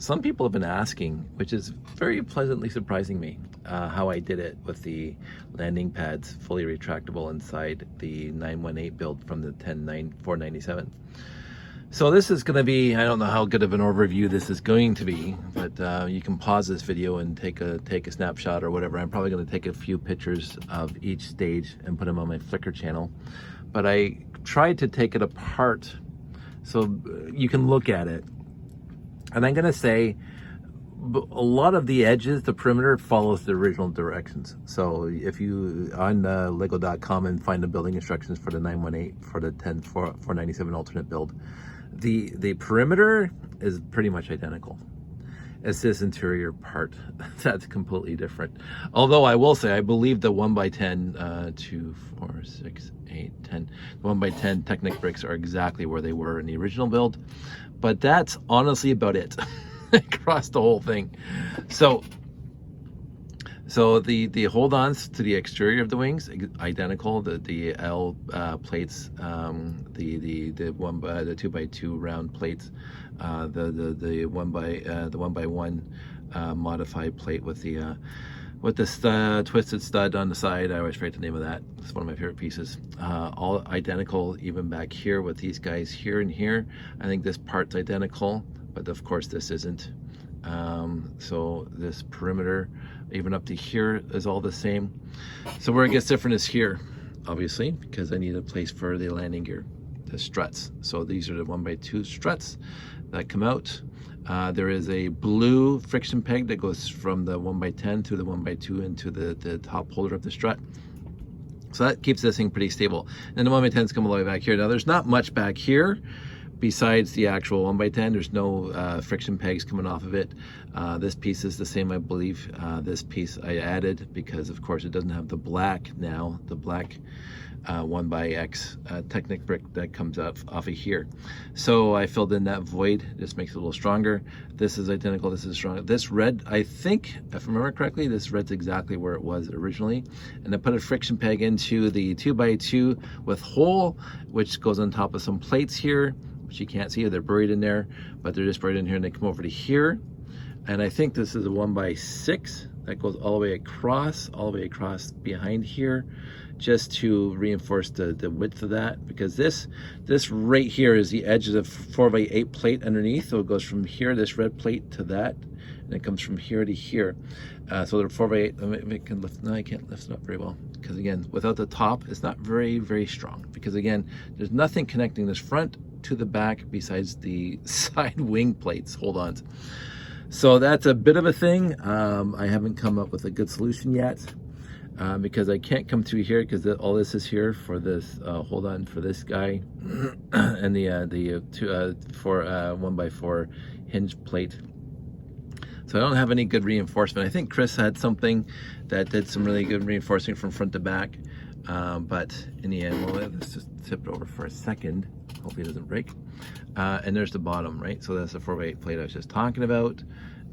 some people have been asking, which is very pleasantly surprising me, how I did it with the landing pads fully retractable inside the 918 build from the 10-497. So this is going to be, I don't know how good of an overview this is going to be, but you can pause this video and take a snapshot or whatever. I'm probably going to take a few pictures of each stage and put them on my Flickr channel. But I tried to take it apart so you can look at it. And I'm going to say a lot of the edges, the perimeter follows the original directions. So if you on lego.com and find the building instructions for the 918 for the 10-497 alternate build, the perimeter is pretty much identical. It's this interior part that's completely different. Although I will say, I believe the 1x10, 2, 4, 6, 8, 10, the 1x10 Technic bricks are exactly where they were in the original build. But that's honestly about it across the whole thing. So the hold-ons to the exterior of the wings identical. The L plates, the 2x2 round plates, the 1x1 modified plate with the twisted stud on the side. I always forget the name of that. It's one of my favorite pieces. All identical, even back here with these guys here and here. I think this part's identical, but of course this isn't. So this perimeter, even up to here, is all the same. So where it gets different is here, obviously, because I need a place for the landing gear, the struts. So these are the 1x2 struts that come out. There is a blue friction peg that goes from the 1x10 to the 1x2 into the top holder of the strut. So that keeps this thing pretty stable. And the 1x10s come all the way back here. Now there's not much back here besides the actual 1x10. There's no friction pegs coming off of it. This piece is the same, I believe. This piece I added because of course it doesn't have the black now, the black 1x Technic brick that comes out off of here. So I filled in that void. This makes it a little stronger. This is identical, this is stronger. This red, I think, if I remember correctly, this red's exactly where it was originally. And I put a friction peg into the 2x2 with hole, which goes on top of some plates here, which you can't see, they're buried in there, but they're just buried in here, and they come over to here. And I think this is a 1x6 that goes all the way across behind here, just to reinforce the width of that, because this right here is the edge of the 4x8 plate underneath. So it goes from here, this red plate, to that, and it comes from here to here. So the 4x8, I can lift, no, I can't lift it up very well, because again, without the top, it's not very, very strong, because again, there's nothing connecting this front to the back besides the side wing plates, hold-ons. So that's a bit of a thing. I haven't come up with a good solution yet, because I can't come through here, because all this is here for this hold on for this guy and the 1x4 hinge plate. So I don't have any good reinforcement. I think Chris had something that did some really good reinforcing from front to back, but in the end, well, let's just tip it over for a second. Hopefully it doesn't break. And there's the bottom, right? So that's the 4x8 plate I was just talking about.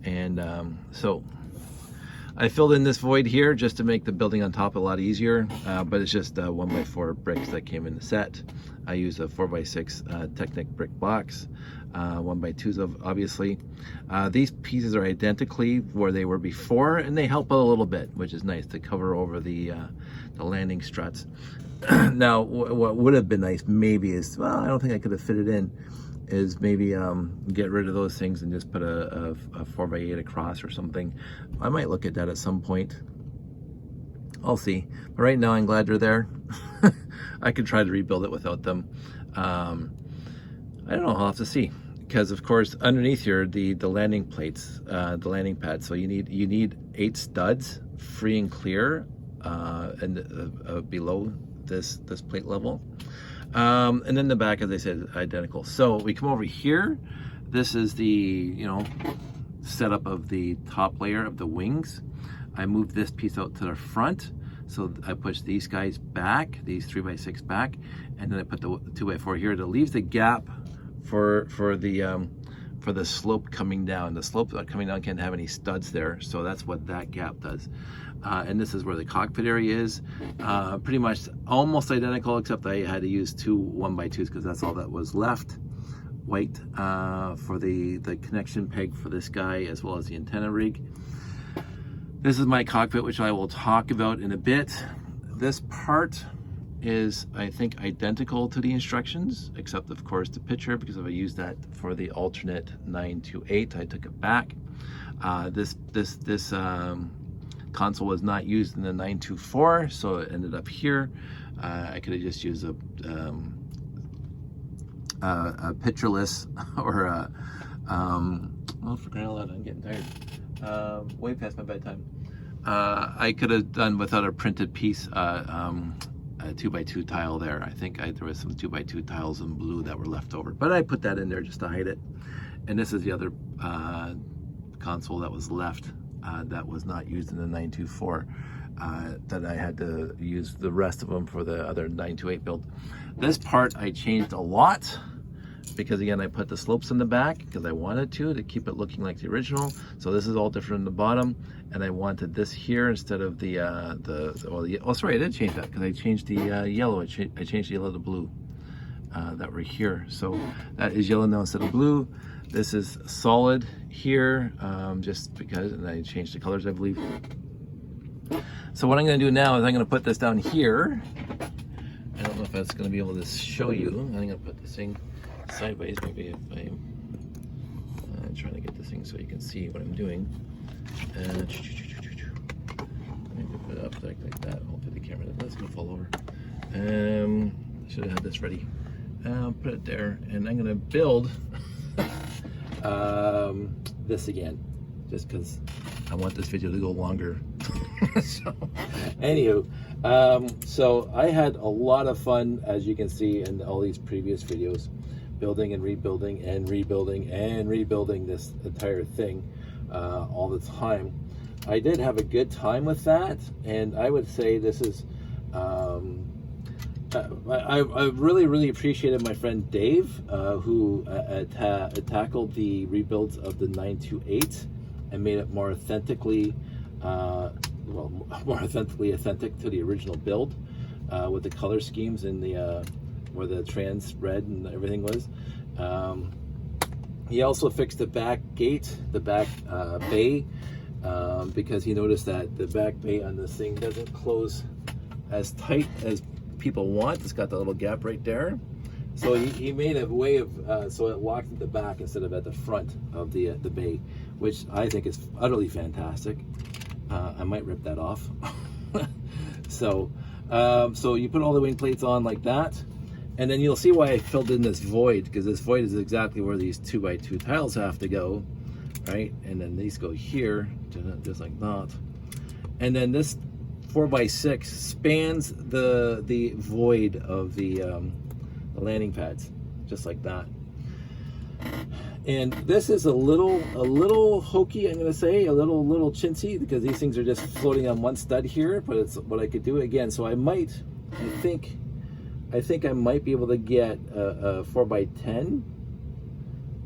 And so I filled in this void here just to make the building on top a lot easier, but it's just 1x4 bricks that came in the set. I used a 4x6 Technic brick box, 1x2s obviously. These pieces are identically where they were before, and they help out a little bit, which is nice to cover over the landing struts. Now, what would have been nice maybe is, well, I don't think I could have fit it in, is maybe get rid of those things and just put a 4x8 across or something. I might look at that at some point. I'll see. But right now I'm glad they're there. I could try to rebuild it without them. I don't know, I'll have to see. Because of course underneath here, the landing plates, the landing pads, so you need 8 studs free and clear and below this plate level. And then the back, as I said, identical. So we come over here. This is the setup of the top layer of the wings. I moved this piece out to the front, so I pushed these guys back, these 3x6 back, and then I put the 2x4 here that leaves the gap for the slope coming down. The slope coming down can't have any studs there, so that's what that gap does. And this is where the cockpit area is. Pretty much almost identical, except I had to use 2 1x2s because that's all that was left. white for the connection peg for this guy, as well as the antenna rig. This is my cockpit, which I will talk about in a bit. This part is, I think, identical to the instructions, except of course the picture, because if I used that for the alternate 928, I took it back. This console was not used in the 924, so it ended up here. I could have just used a pictureless or a, oh, for crying out loud, I'm getting tired. Way past my bedtime. I could have done without a printed piece, a 2x2 tile there. I think there was some 2x2 tiles in blue that were left over, but I put that in there just to hide it. And this is the other console that was left that was not used in the 924, that I had to use the rest of them for the other 928 build. This part I changed a lot, because again I put the slopes in the back because I wanted to keep it looking like the original. So this is all different in the bottom, and I wanted this here instead of oh sorry, I did change that because I changed the yellow. I changed the yellow to blue that were here. So that is yellow now instead of blue. This is solid here, just because, and I changed the colors, I believe. So what I'm going to do now is I'm going to put this down here. I don't know if that's going to be able to show you. I'm going to put this thing sideways, maybe if I'm trying to get this thing so you can see what I'm doing. Let me put it up like that. Hopefully the camera that's going to fall over. Should have had this ready. Put it there, and I'm going to build this again, just because I want this video to go longer. So, anywho, so I had a lot of fun, as you can see in all these previous videos, building and rebuilding and rebuilding and rebuilding this entire thing all the time. I did have a good time with that, and I would say this is I really appreciated my friend Dave, who tackled the rebuilds of the 928 and made it more authentically authentic to the original build, with the color schemes and the where the trans red and everything was. He also fixed the back gate, the back bay, because he noticed that the back bay on this thing doesn't close as tight as people want. It's got that little gap right there. So he made a way of so it locked at the back instead of at the front of the bay, which I think is utterly fantastic. I might rip that off. So you put all the wing plates on like that, and then you'll see why I filled in this void, because this void is exactly where these 2x2 tiles have to go, right? And then these go here, just like that. And then this 4x6 spans the void of the landing pads, just like that. And this is a little hokey, I'm gonna say, a little chintzy, because these things are just floating on one stud here, but it's what I could do again. So I think I might be able to get a 4x10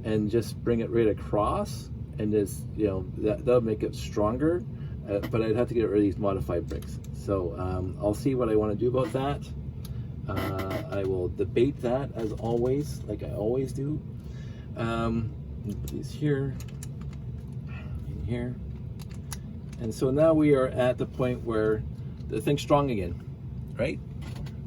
and just bring it right across, and just, you know, that'll make it stronger. But I'd have to get rid of these modified bricks. So I'll see what I want to do about that. I will debate that as always, like I always do. Put these here, in here. And so now we are at the point where the thing's strong again, right?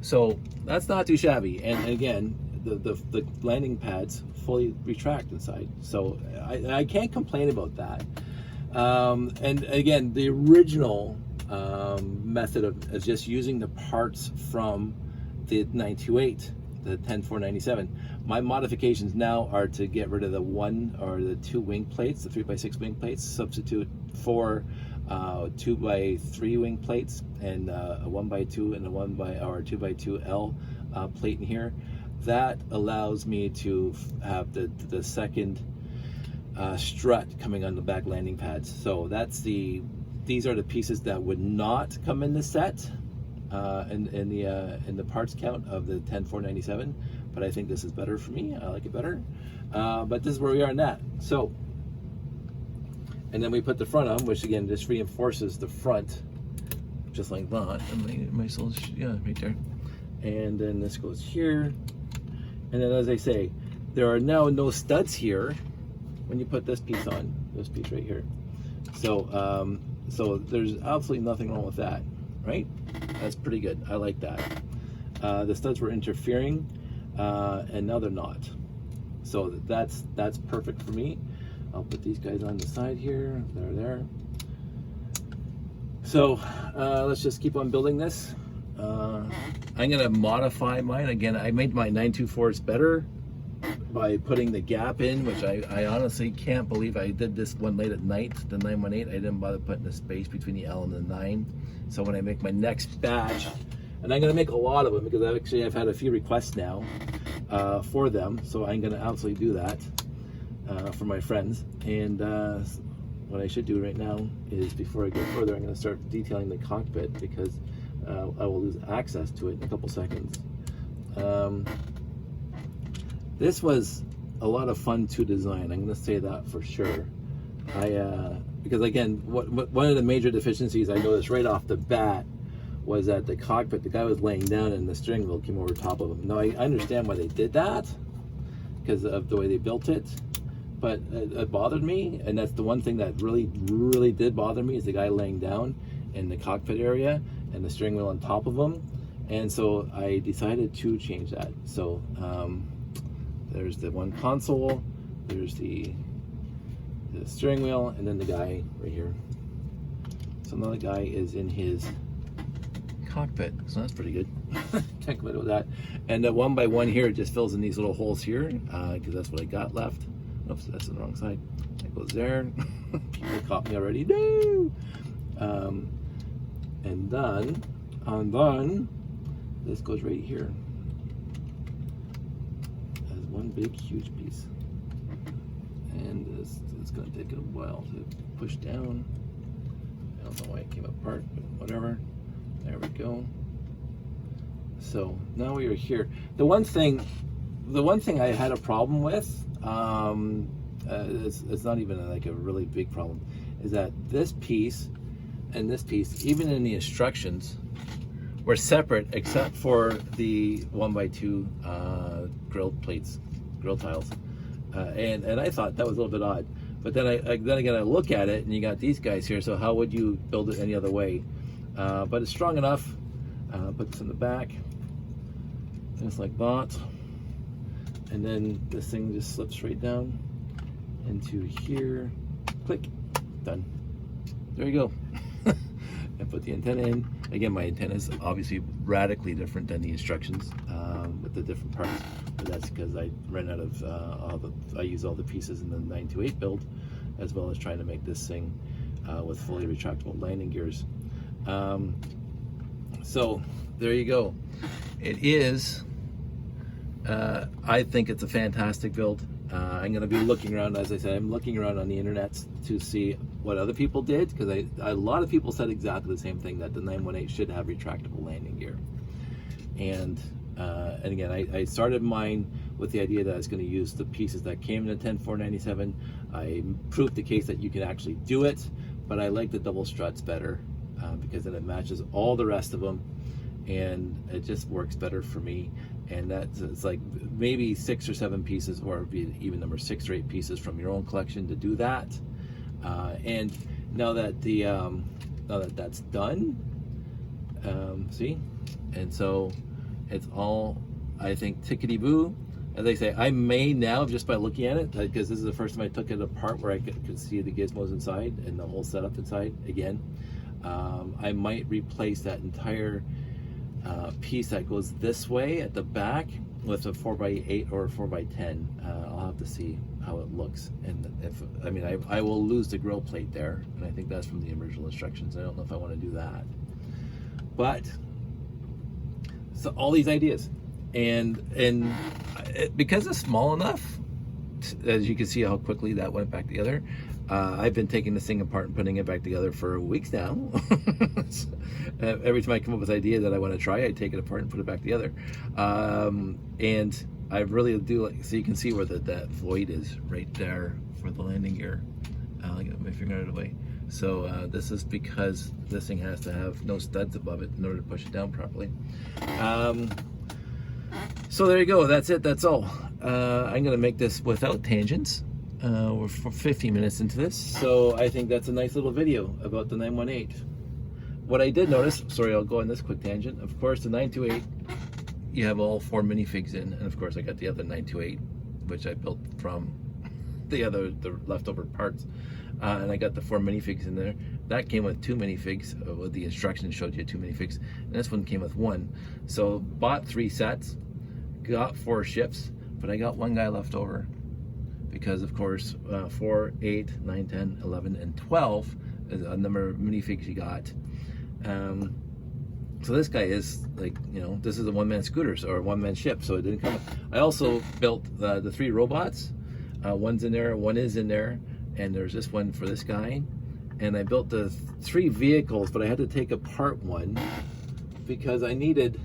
So that's not too shabby. And again, the landing pads fully retract inside. So I can't complain about that. And again, the original method of just using the parts from the 928, the 10497. My modifications now are to get rid of the 1 or the 2 wing plates, the 3x6 wing plates, substitute for 2x3 wing plates, and a 1x2 and a 2x2L plate in here. That allows me to have the second strut coming on the back landing pads. So these are the pieces that would not come in the set in the parts count of the 10497, but I think this is better for me. I like it better. But this is where we are in that. So, and then we put the front on, which again just reinforces the front, just like that. And my yeah, right there. And then this goes here. And then, as I say, there are now no studs here when you put this piece on, this piece right here. So so there's absolutely nothing wrong with that, right? That's pretty good. I like that. The studs were interfering, and now they're not. So that's perfect for me. I'll put these guys on the side here. They're there. So let's just keep on building this. I'm gonna modify mine. Again, I made my 924s better by putting the gap in, which I honestly can't believe I did this one late at night. The 918, I didn't bother putting the space between the L and the 9. So when I make my next batch, and I'm gonna make a lot of them because I've had a few requests now for them. So I'm gonna absolutely do that for my friends. And what I should do right now is, before I go further, I'm gonna start detailing the cockpit, because I will lose access to it in a couple seconds. This was a lot of fun to design. I'm going to say that for sure. Because again, one of the major deficiencies I noticed right off the bat was that the cockpit, the guy was laying down and the steering wheel came over top of him. Now I understand why they did that, because of the way they built it, but it bothered me. And that's the one thing that really did bother me, is the guy laying down in the cockpit area and the steering wheel on top of him. And so I decided to change that. So there's the one console, there's the steering wheel, and then the guy right here. So now the guy is in his cockpit, so that's pretty good. Can't complain with that. And the 1x1 here just fills in these little holes here, because that's what I got left. Oops, that's the wrong side. That goes there. People caught me already. No! And then this goes right here as one big huge piece, and it's going to take a while to push down. I don't know why it came apart, but whatever. There we go. So now we are here. The one thing I had a problem with, it's not even like a really big problem, is that this piece and this piece, even in the instructions, were separate except for the 1x2 grill tiles, and I thought that was a little bit odd. But then then again I look at it, and you got these guys here. So how would you build it any other way? But it's strong enough. Put this in the back, just like that, and then this thing just slips right down into here. Click, done. There you go. And put the antenna in. Again, my antenna is obviously radically different than the instructions with the different parts, but that's because I ran out of I use all the pieces in the 928 build, as well as trying to make this thing with fully retractable landing gears. So there you go. It is, I think it's a fantastic build. I'm going to be looking around, as I said, I'm looking around on the internet to see what other people did, because a lot of people said exactly the same thing, that the 918 should have retractable landing gear. And again, I started mine with the idea that I was going to use the pieces that came in the 10497. I proved the case that you can actually do it, but I like the double struts better, because then it matches all the rest of them, and it just works better for me. And it's like maybe 6 or 7 pieces, or even number 6 or 8 pieces from your own collection to do that. And now that that's done, see, and so it's all, I think, tickety-boo. As I say, I may now, just by looking at it, because this is the first time I took it apart where I could see the gizmos inside and the whole setup inside again, I might replace that entire piece that goes this way at the back with a 4x8 or a 4x10. I'll have to see how it looks, and I will lose the grill plate there, and I think that's from the original instructions. I don't know if I want to do that, but so all these ideas, and because it's small enough, as you can see how quickly that went back together. I've been taking this thing apart and putting it back together for weeks now. Every time I come up with an idea that I want to try, I take it apart and put it back together. And I really do like, so you can see where that void is right there for the landing gear. I'll get my finger out of the way. So this is because this thing has to have no studs above it in order to push it down properly. So there you go. That's it. That's all. I'm gonna make this without tangents. We're 15 minutes into this, so I think that's a nice little video about the 918. What I did notice, sorry, I'll go on this quick tangent. Of course, the 928, you have all 4 minifigs in, and of course I got the other 928, which I built from the leftover parts, and I got the 4 minifigs in there. That came with 2 minifigs. With the instructions showed you 2 minifigs, and this one came with 1. So bought 3 sets, got 4 ships, but I got 1 guy left over because of course 4, 8, 9, 10, 11, and 12 is a number of minifigs you got. So this guy is like, you know, this is a one-man scooter or a one-man ship, so it didn't come. I also built the 3 robots. One's in there, one is in there, and there's this one for this guy. And I built the 3 vehicles, but I had to take apart one because I needed,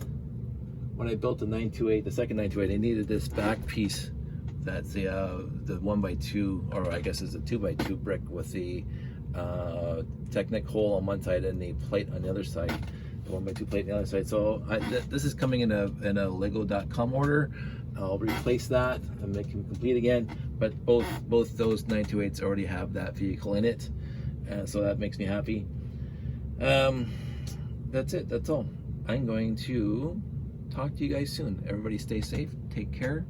when I built the 928, the second 928, I needed this back piece. That's the 1x2, or I guess it's a 2x2 brick with the Technic hole on one side and the plate on the other side, the 1x2 plate on the other side. So this is coming in a Lego.com order. I'll replace that and make them complete again. But both those 928s already have that vehicle in it, and so that makes me happy. That's it. That's all. I'm going to talk to you guys soon. Everybody stay safe. Take care.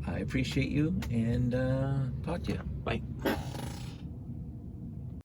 I appreciate you, and talk to you. Bye.